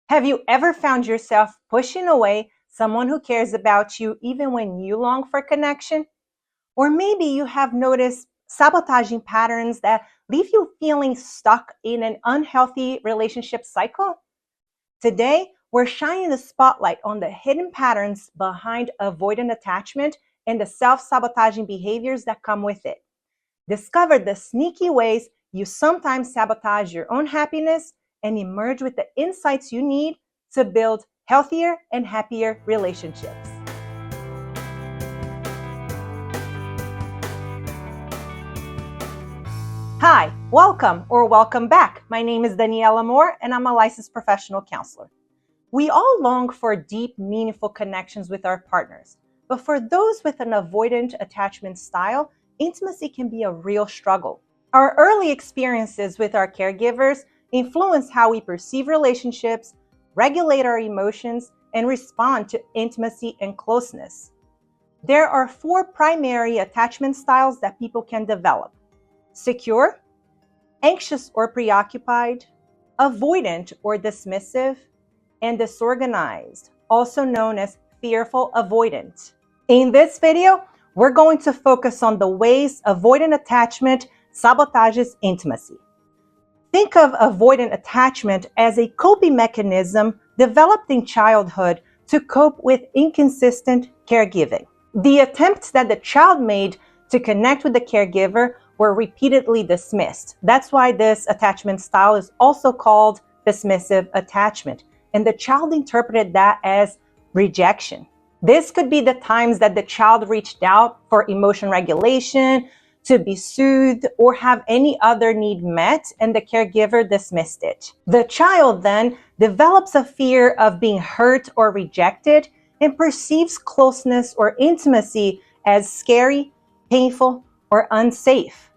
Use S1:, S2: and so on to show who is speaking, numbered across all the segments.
S1: Have you ever found yourself pushing away someone who cares about you even when you long for connection? Or maybe you have noticed sabotaging patterns that leave you feeling stuck in an unhealthy relationship cycle? Today, we're shining the spotlight on the hidden patterns behind avoidant attachment and the self-sabotaging behaviors that come with it. Discover the sneaky ways you sometimes sabotage your own happiness and emerge with the insights you need to build healthier and happier relationships. Hi, welcome or welcome back. My name is Daniela Moore and I'm a licensed professional counselor. We all long for deep, meaningful connections with our partners, but for those with an avoidant attachment style, intimacy can be a real struggle. Our early experiences with our caregivers influence how we perceive relationships, regulate our emotions, and respond to intimacy and closeness. There are 4 primary attachment styles that people can develop: secure, anxious or preoccupied, avoidant or dismissive, and disorganized, also known as fearful avoidant. In this video, we're going to focus on the ways avoidant attachment sabotages intimacy. Think of avoidant attachment as a coping mechanism developed in childhood to cope with inconsistent caregiving. The attempts that the child made to connect with the caregiver were repeatedly dismissed. That's why this attachment style is also called dismissive attachment, and the child interpreted that as rejection. This could be the times that the child reached out for emotion regulation, to be soothed, or have any other need met, and the caregiver dismissed it. The child then develops a fear of being hurt or rejected and perceives closeness or intimacy as scary, painful, or unsafe.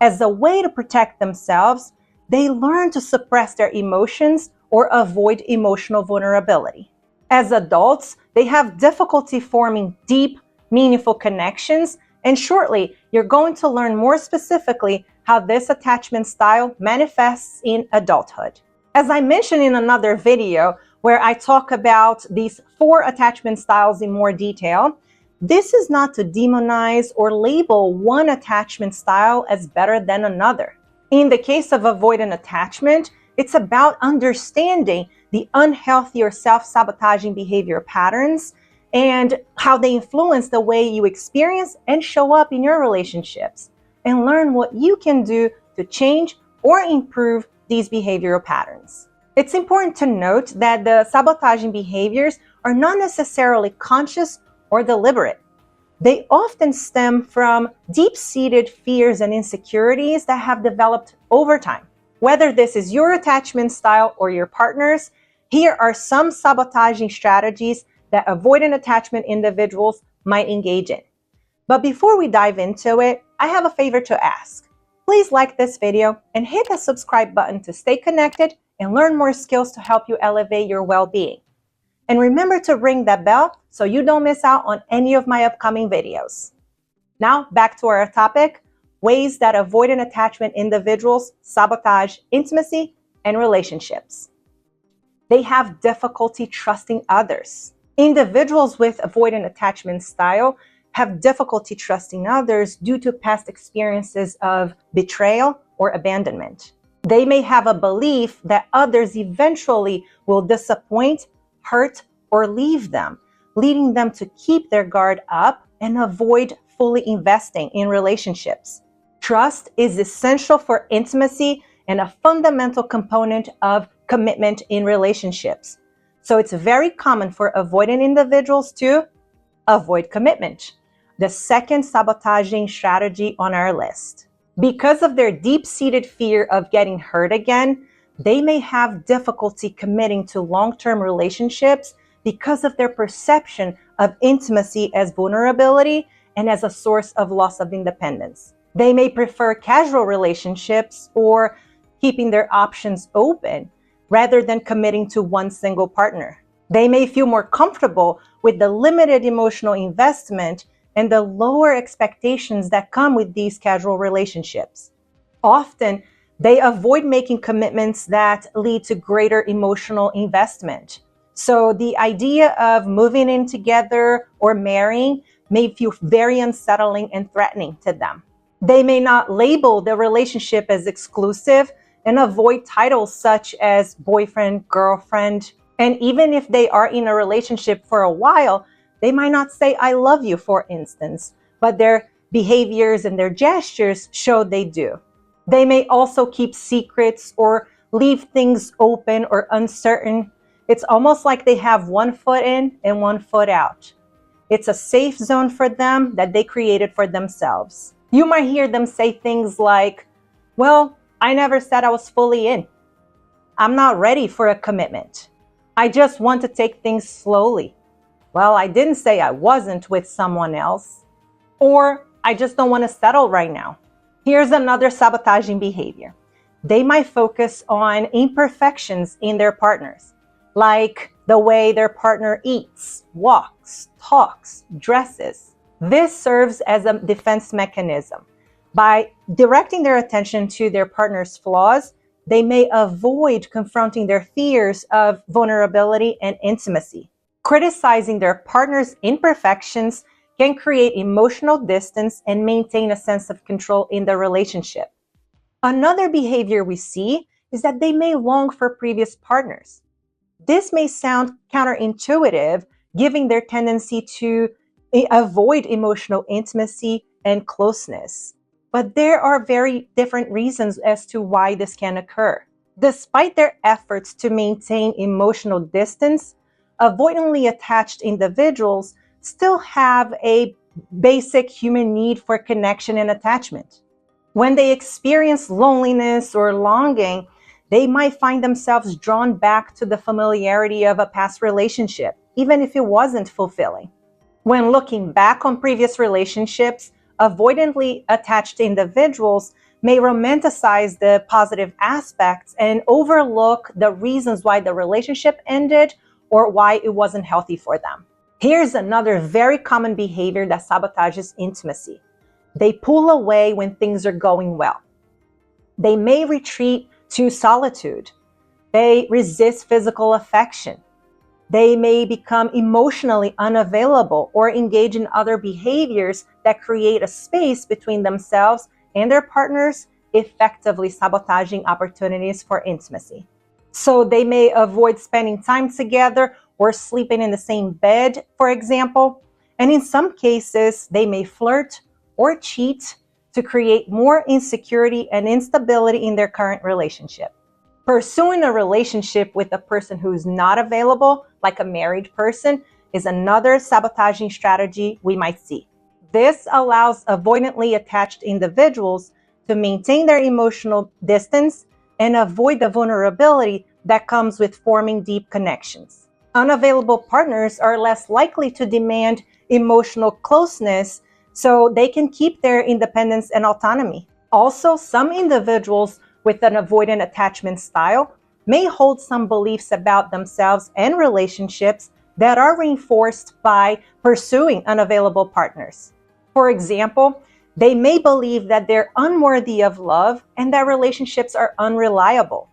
S1: As a way to protect themselves, they learn to suppress their emotions or avoid emotional vulnerability. As adults, they have difficulty forming deep, meaningful connections, and shortly, you're going to learn more specifically how this attachment style manifests in adulthood. As I mentioned in another video where I talk about these 4 attachment styles in more detail, this is not to demonize or label one attachment style as better than another. In the case of avoidant attachment, it's about understanding the unhealthy or self-sabotaging behavior patterns and how they influence the way you experience and show up in your relationships, and learn what you can do to change or improve these behavioral patterns. It's important to note that the sabotaging behaviors are not necessarily conscious or deliberate. They often stem from deep-seated fears and insecurities that have developed over time. Whether this is your attachment style or your partner's, here are some sabotaging strategies that avoidant attachment individuals might engage in. But before we dive into it, I have a favor to ask. Please like this video and hit the subscribe button to stay connected and learn more skills to help you elevate your well-being. And remember to ring that bell so you don't miss out on any of my upcoming videos. Now, back to our topic, ways that avoidant attachment individuals sabotage intimacy and relationships. They have difficulty trusting others. Individuals with avoidant attachment style have difficulty trusting others due to past experiences of betrayal or abandonment. They may have a belief that others eventually will disappoint, hurt, or leave them, leading them to keep their guard up and avoid fully investing in relationships. Trust is essential for intimacy and a fundamental component of commitment in relationships. So it's very common for avoidant individuals to avoid commitment, the second sabotaging strategy on our list. Because of their deep-seated fear of getting hurt again, they may have difficulty committing to long-term relationships because of their perception of intimacy as vulnerability and as a source of loss of independence. They may prefer casual relationships or keeping their options open rather than committing to one single partner. They may feel more comfortable with the limited emotional investment and the lower expectations that come with these casual relationships. Often, They avoid making commitments that lead to greater emotional investment. So the idea of moving in together or marrying may feel very unsettling and threatening to them. They may not label the relationship as exclusive and avoid titles such as boyfriend, girlfriend. And even if they are in a relationship for a while, they might not say, I love you, for instance, but their behaviors and their gestures show they do. They may also keep secrets or leave things open or uncertain. It's almost like they have one foot in and one foot out. It's a safe zone for them that they created for themselves. You might hear them say things like, well, I never said I was fully in. I'm not ready for a commitment. I just want to take things slowly. Well, I didn't say I wasn't with someone else. Or I just don't want to settle right now. Here's another sabotaging behavior. They might focus on imperfections in their partners, like the way their partner eats, walks, talks, dresses. This serves as a defense mechanism. By directing their attention to their partner's flaws, they may avoid confronting their fears of vulnerability and intimacy. Criticizing their partner's imperfections can create emotional distance and maintain a sense of control in the relationship. Another behavior we see is that they may long for previous partners. This may sound counterintuitive, given their tendency to avoid emotional intimacy and closeness. But there are very different reasons as to why this can occur. Despite their efforts to maintain emotional distance, avoidantly attached individuals still have a basic human need for connection and attachment. When they experience loneliness or longing, they might find themselves drawn back to the familiarity of a past relationship, even if it wasn't fulfilling. When looking back on previous relationships, avoidantly attached individuals may romanticize the positive aspects and overlook the reasons why the relationship ended or why it wasn't healthy for them. Here's another very common behavior that sabotages intimacy. They pull away when things are going well. They may retreat to solitude. They resist physical affection. They may become emotionally unavailable or engage in other behaviors that create a space between themselves and their partners, effectively sabotaging opportunities for intimacy. So they may avoid spending time together or sleeping in the same bed, for example. And in some cases, they may flirt or cheat to create more insecurity and instability in their current relationship. Pursuing a relationship with a person who is not available, like a married person, is another sabotaging strategy we might see. This allows avoidantly attached individuals to maintain their emotional distance and avoid the vulnerability that comes with forming deep connections. Unavailable partners are less likely to demand emotional closeness, so they can keep their independence and autonomy. Also, some individuals with an avoidant attachment style may hold some beliefs about themselves and relationships that are reinforced by pursuing unavailable partners. For example, they may believe that they're unworthy of love and that relationships are unreliable.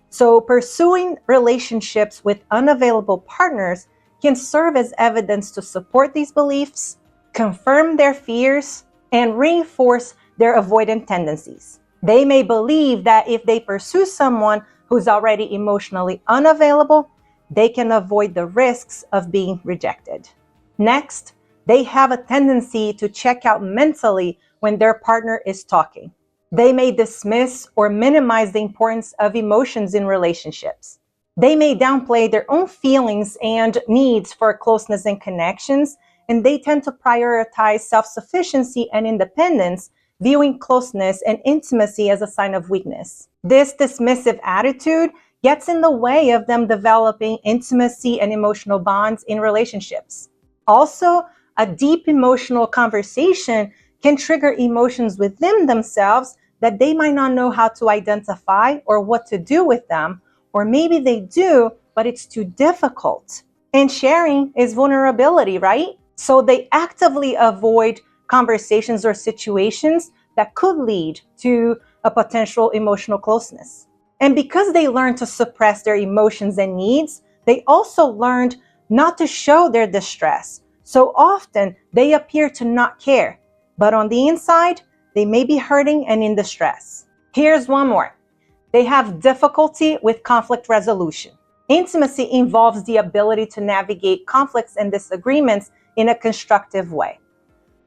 S1: So pursuing relationships with unavailable partners can serve as evidence to support these beliefs, confirm their fears, and reinforce their avoidant tendencies. They may believe that if they pursue someone who's already emotionally unavailable, they can avoid the risks of being rejected. Next, they have a tendency to check out mentally when their partner is talking. They may dismiss or minimize the importance of emotions in relationships. They may downplay their own feelings and needs for closeness and connections, and they tend to prioritize self-sufficiency and independence, viewing closeness and intimacy as a sign of weakness. This dismissive attitude gets in the way of them developing intimacy and emotional bonds in relationships. Also, a deep emotional conversation can trigger emotions within themselves that they might not know how to identify or what to do with them, or maybe they do, but it's too difficult. And sharing is vulnerability, right? So they actively avoid conversations or situations that could lead to a potential emotional closeness. And because they learned to suppress their emotions and needs, they also learned not to show their distress. So often they appear to not care, but on the inside, they may be hurting and in distress. Here's one more. They have difficulty with conflict resolution. Intimacy involves the ability to navigate conflicts and disagreements in a constructive way.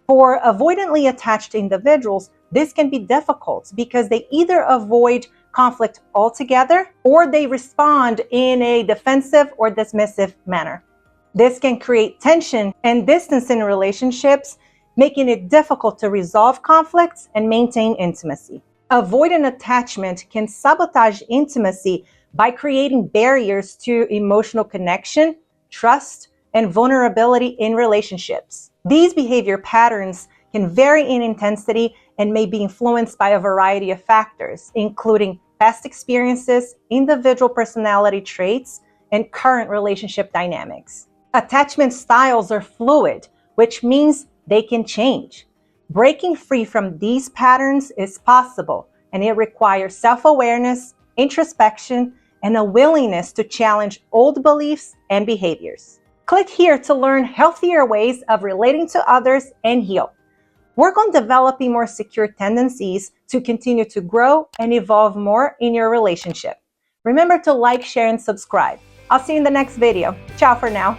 S1: For avoidantly attached individuals, this can be difficult because they either avoid conflict altogether or they respond in a defensive or dismissive manner. This can create tension and distance in relationships, making it difficult to resolve conflicts and maintain intimacy. Avoidant attachment can sabotage intimacy by creating barriers to emotional connection, trust, and vulnerability in relationships. These behavior patterns can vary in intensity and may be influenced by a variety of factors, including past experiences, individual personality traits, and current relationship dynamics. Attachment styles are fluid, which means they can change. Breaking free from these patterns is possible, and it requires self-awareness, introspection, and a willingness to challenge old beliefs and behaviors. Click here to learn healthier ways of relating to others and heal. Work on developing more secure tendencies to continue to grow and evolve more in your relationship. Remember to like, share, and subscribe. I'll see you in the next video. Ciao for now.